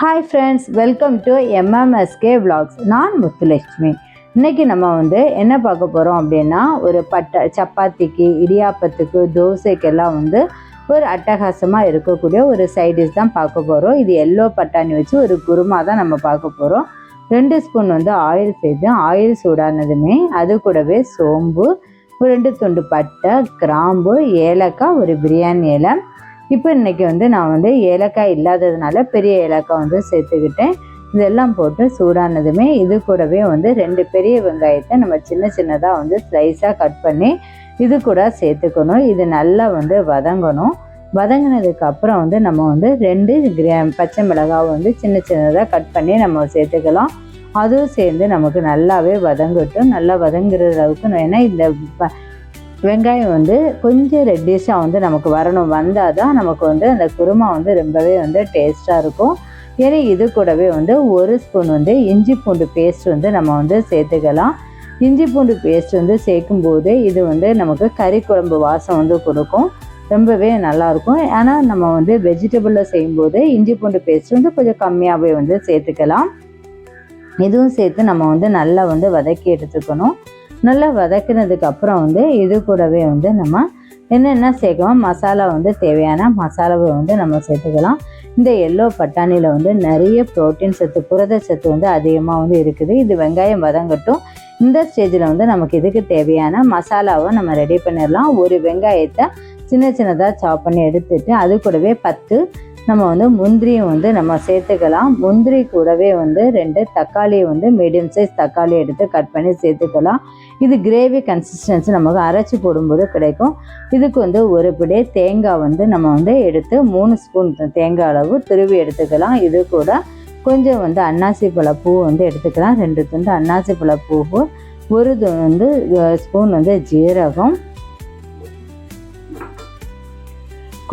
Hi friends, welcome to MMSK Vlogs. நான் முத்துலட்சுமி. இன்றைக்கி நம்ம என்ன பார்க்க போகிறோம் அப்படின்னா, ஒரு சப்பாத்திக்கு, இடியாப்பத்துக்கு, தோசைக்கெல்லாம் ஒரு அட்டகாசமாக இருக்கக்கூடிய ஒரு சைடிஷ் தான் பார்க்க போகிறோம். இது எல்லோ பட்டாணி வச்சு ஒரு குருமா தான் நம்ம பார்க்க போகிறோம். 2 ஸ்பூன் ஆயில் சேர்த்து, ஆயில் சூடானதுமே அது கூடவே சோம்பு, 2 துண்டு பட்டை, கிராம்பு, ஏலக்காய், ஒரு பிரியாணி இலை. இப்போ இன்றைக்கி நான் ஏலக்காய் இல்லாததுனால பெரிய ஏலக்காய் சேர்த்துக்கிட்டேன். இதெல்லாம் போட்டு சூடானதுமே இது கூடவே 2 பெரிய வெங்காயத்தை நம்ம சின்ன சின்னதாக ஸ்லைஸாக கட் பண்ணி இது கூட சேர்த்துக்கணும். இது நல்லா வதங்கணும். வதங்கினதுக்கப்புறம் நம்ம 2 பச்சை மிளகாய் சின்ன சின்னதாக கட் பண்ணி நம்ம சேர்த்துக்கலாம். அதுவும் சேர்ந்து நமக்கு நல்லாவே வதங்கட்டும். நல்லா வதங்குற அளவுக்கு ஏன்னா இந்த வெங்காயம் கொஞ்சம் ரெட்டிஷாக நமக்கு வரணும். வந்தால் தான் நமக்கு அந்த குருமா ரொம்பவே டேஸ்ட்டாக இருக்கும். ஏன்னா இது கூடவே 1 ஸ்பூன் இஞ்சி பூண்டு பேஸ்ட் நம்ம சேர்த்துக்கலாம். இஞ்சி பூண்டு பேஸ்ட் சேர்க்கும்போது இது நமக்கு கறி குழம்பு வாசம் கொடுக்கும். ரொம்பவே நல்லாயிருக்கும். ஆனால் நம்ம வெஜிடபிளில் செய்யும்போது இஞ்சி பூண்டு பேஸ்ட் கொஞ்சம் கம்மியாகவே சேர்த்துக்கலாம். இதுவும் சேர்த்து நம்ம நல்லா வதக்கி எடுத்துக்கணும். நல்லா வதக்கினதுக்கப்புறம் இது கூடவே நம்ம என்னென்ன சேர்க்கலாம், மசாலா தேவையான மசாலாவை நம்ம சேர்த்துக்கலாம். இந்த எல்லோ பட்டாணியில் நிறைய ப்ரோட்டீன் சத்து, புரத சத்து அதிகமாக இருக்குது. இது வெங்காயம் வதங்கட்டும். இந்த ஸ்டேஜில் நமக்கு இதுக்கு தேவையான மசாலாவை நம்ம ரெடி பண்ணிடலாம். ஒரு வெங்காயத்தை சின்ன சின்னதாக சாப் பண்ணி எடுத்துட்டு அது கூடவே 10 நம்ம முந்திரியும் நம்ம சேர்த்துக்கலாம். முந்திரி கூடவே 2 தக்காளி மீடியம் சைஸ் தக்காளி எடுத்து கட் பண்ணி சேர்த்துக்கலாம். இது கிரேவி கன்சிஸ்டன்சி நமக்கு அரைச்சி போடும்போது கிடைக்கும். இதுக்கு ஒரு பிடி தேங்காய் நம்ம எடுத்து 3 ஸ்பூன் தேங்காய் அளவு துருவி எடுத்துக்கலாம். இது கூட கொஞ்சம் அன்னாசி பழப்பூ எடுத்துக்கலாம். 2 துண்டு அன்னாசி பழப்பூ, 1 ஸ்பூன் ஜீரகம்,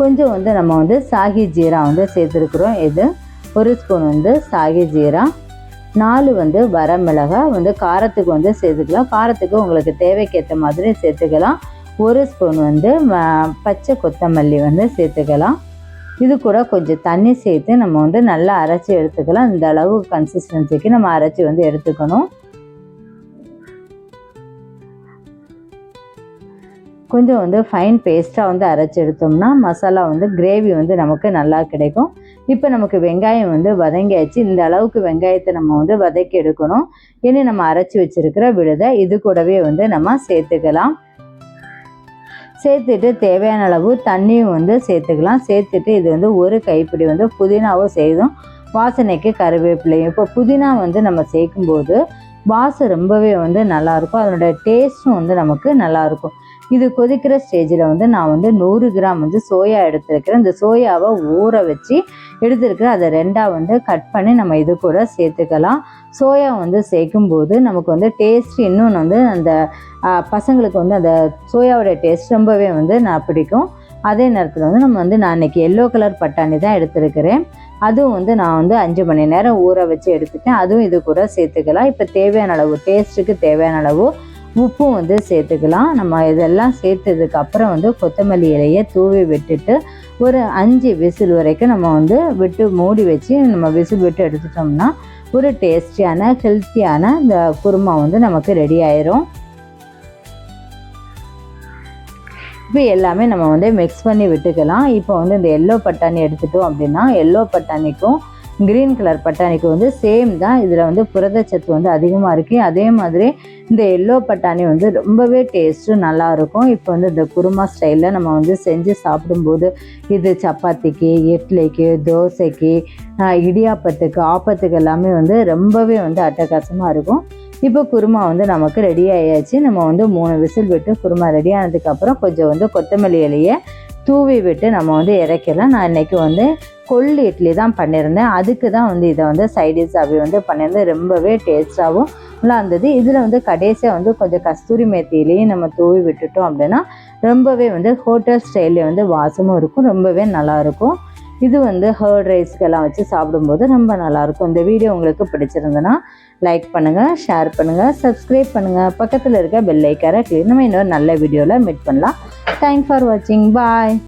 கொஞ்சம் நம்ம சாகி ஜீரா சேர்த்துருக்குறோம். இது 1 ஸ்பூன் சாகி ஜீரா, 4 வரமிளகாய் காரத்துக்கு சேர்த்துக்கலாம். காரத்துக்கு உங்களுக்கு தேவைக்கேற்ற மாதிரி சேர்த்துக்கலாம். 1 ஸ்பூன் பச்சை கொத்தமல்லி சேர்த்துக்கலாம். இது கூட கொஞ்சம் தண்ணி சேர்த்து நம்ம நல்லா அரைச்சி எடுத்துக்கலாம். இந்த அளவு கன்சிஸ்டன்சிக்கு நம்ம அரைச்சி எடுத்துக்கணும். கொஞ்சம் ஃபைன் பேஸ்ட்டாக அரைச்சி எடுத்தோம்னா மசாலா கிரேவி நமக்கு நல்லா கிடைக்கும். இப்போ நமக்கு வெங்காயம் வதங்கியாச்சு. இந்த அளவுக்கு வெங்காயத்தை நம்ம வதக்கி எடுக்கணும். இனி நம்ம அரைச்சி வச்சுருக்கிற விழுதை இது கூடவே நம்ம சேர்த்துக்கலாம். சேர்த்துட்டு தேவையான அளவு தண்ணியும் சேர்த்துக்கலாம். சேர்த்துட்டு இது ஒரு கைப்பிடி புதினாவும் செய்தும் வாசனைக்கு கருவேப்பிலையும். இப்போ புதினா நம்ம சேர்க்கும்போது வாசம் ரொம்பவே நல்லாயிருக்கும். அதனோட டேஸ்ட்டும் நமக்கு நல்லாயிருக்கும். இது கொதிக்கிற ஸ்டேஜில் நான் 100 கிராம் சோயா எடுத்துருக்கிறேன். இந்த சோயாவை ஊற வச்சு எடுத்துருக்கிறேன். அதை 2ஆக கட் பண்ணி நம்ம இது கூட சேர்த்துக்கலாம். சோயா சேர்க்கும்போது நமக்கு டேஸ்ட் இன்னும் அந்த பசங்களுக்கு அந்த சோயாவோட டேஸ்ட் ரொம்பவே நான் பிடிக்கும். அதே நேரத்தில் நம்ம நான் இன்றைக்கி எல்லோ கலர் பட்டாணி தான் எடுத்துருக்கிறேன். அதுவும் நான் 5 மணி நேரம் ஊற வச்சு எடுத்துட்டேன். அதுவும் இது கூட சேர்த்துக்கலாம். இப்போ தேவையான அளவு, டேஸ்ட்டுக்கு தேவையான அளவு உப்பும் சேர்த்துக்கலாம். நம்ம இதெல்லாம் சேர்த்ததுக்கப்புறம் கொத்தமல்லி இலையை தூவி விட்டுட்டு ஒரு 5 விசில் வரைக்கும் நம்ம விட்டு மூடி வச்சு நம்ம விசில் விட்டு எடுத்துட்டோம்னா ஒரு டேஸ்டியான ஹெல்த்தியான இந்த குருமா நமக்கு ரெடி ஆயிரும். இப்போ எல்லாமே நம்ம மிக்ஸ் பண்ணி விட்டுக்கலாம். இப்போ இந்த எல்லோ பட்டாணி எடுத்துட்டோம் அப்படின்னா எல்லோ பட்டாணிக்கும் க்ரீன் கலர் பட்டாணிக்கு சேம் தான். இதில் புரதச்சத்து அதிகமாக இருக்குது. அதே மாதிரி இந்த எல்லோ பட்டாணி ரொம்பவே டேஸ்ட்டும் நல்லாயிருக்கும். இப்போ இந்த குருமா ஸ்டைலில் நம்ம செஞ்சு சாப்பிடும்போது இது சப்பாத்திக்கு, இட்லிக்கு, தோசைக்கு, இடியாப்பத்துக்கு, ஆப்பத்துக்கு எல்லாமே ரொம்பவே அட்டகாசமாக இருக்கும். இப்போ குருமா நமக்கு ரெடி ஆயாச்சு. நம்ம 3 விசில் விட்டு குருமா ரெடி ஆனதுக்கப்புறம் கொஞ்சம் கொத்தமல்லி இலையை தூவி விட்டு நம்ம இறக்கலாம். நான் இன்றைக்கி கொள்ளு இட்லி தான் பண்ணியிருந்தேன். அதுக்கு தான் இதை சைடிஷாகவே பண்ணியிருந்தேன். ரொம்பவே டேஸ்ட்டாகவும் நல்லா இருந்தது. இதில் கடைசியாக கொஞ்சம் கஸ்தூரி மேத்தியிலையும் நம்ம தூவி விட்டுட்டோம் அப்படின்னா ரொம்பவே ஹோட்டல் ஸ்டைல்லே வாசமும் இருக்கும். ரொம்பவே நல்லாயிருக்கும். இது ஹர்ட் ரைஸ்க்கெல்லாம் வச்சு சாப்பிடும்போது ரொம்ப நல்லாயிருக்கும். இந்த வீடியோ உங்களுக்கு பிடிச்சிருந்ததுன்னா லைக் பண்ணுங்கள், ஷேர் பண்ணுங்கள், சப்ஸ்கிரைப் பண்ணுங்கள். பக்கத்தில் இருக்க பெல் ஐக்கானை கிளிக். நம்ம இன்னொரு நல்ல வீடியோவில் மீட் பண்ணலாம். தேங்க்ஸ் ஃபார் வாட்சிங். பாய்.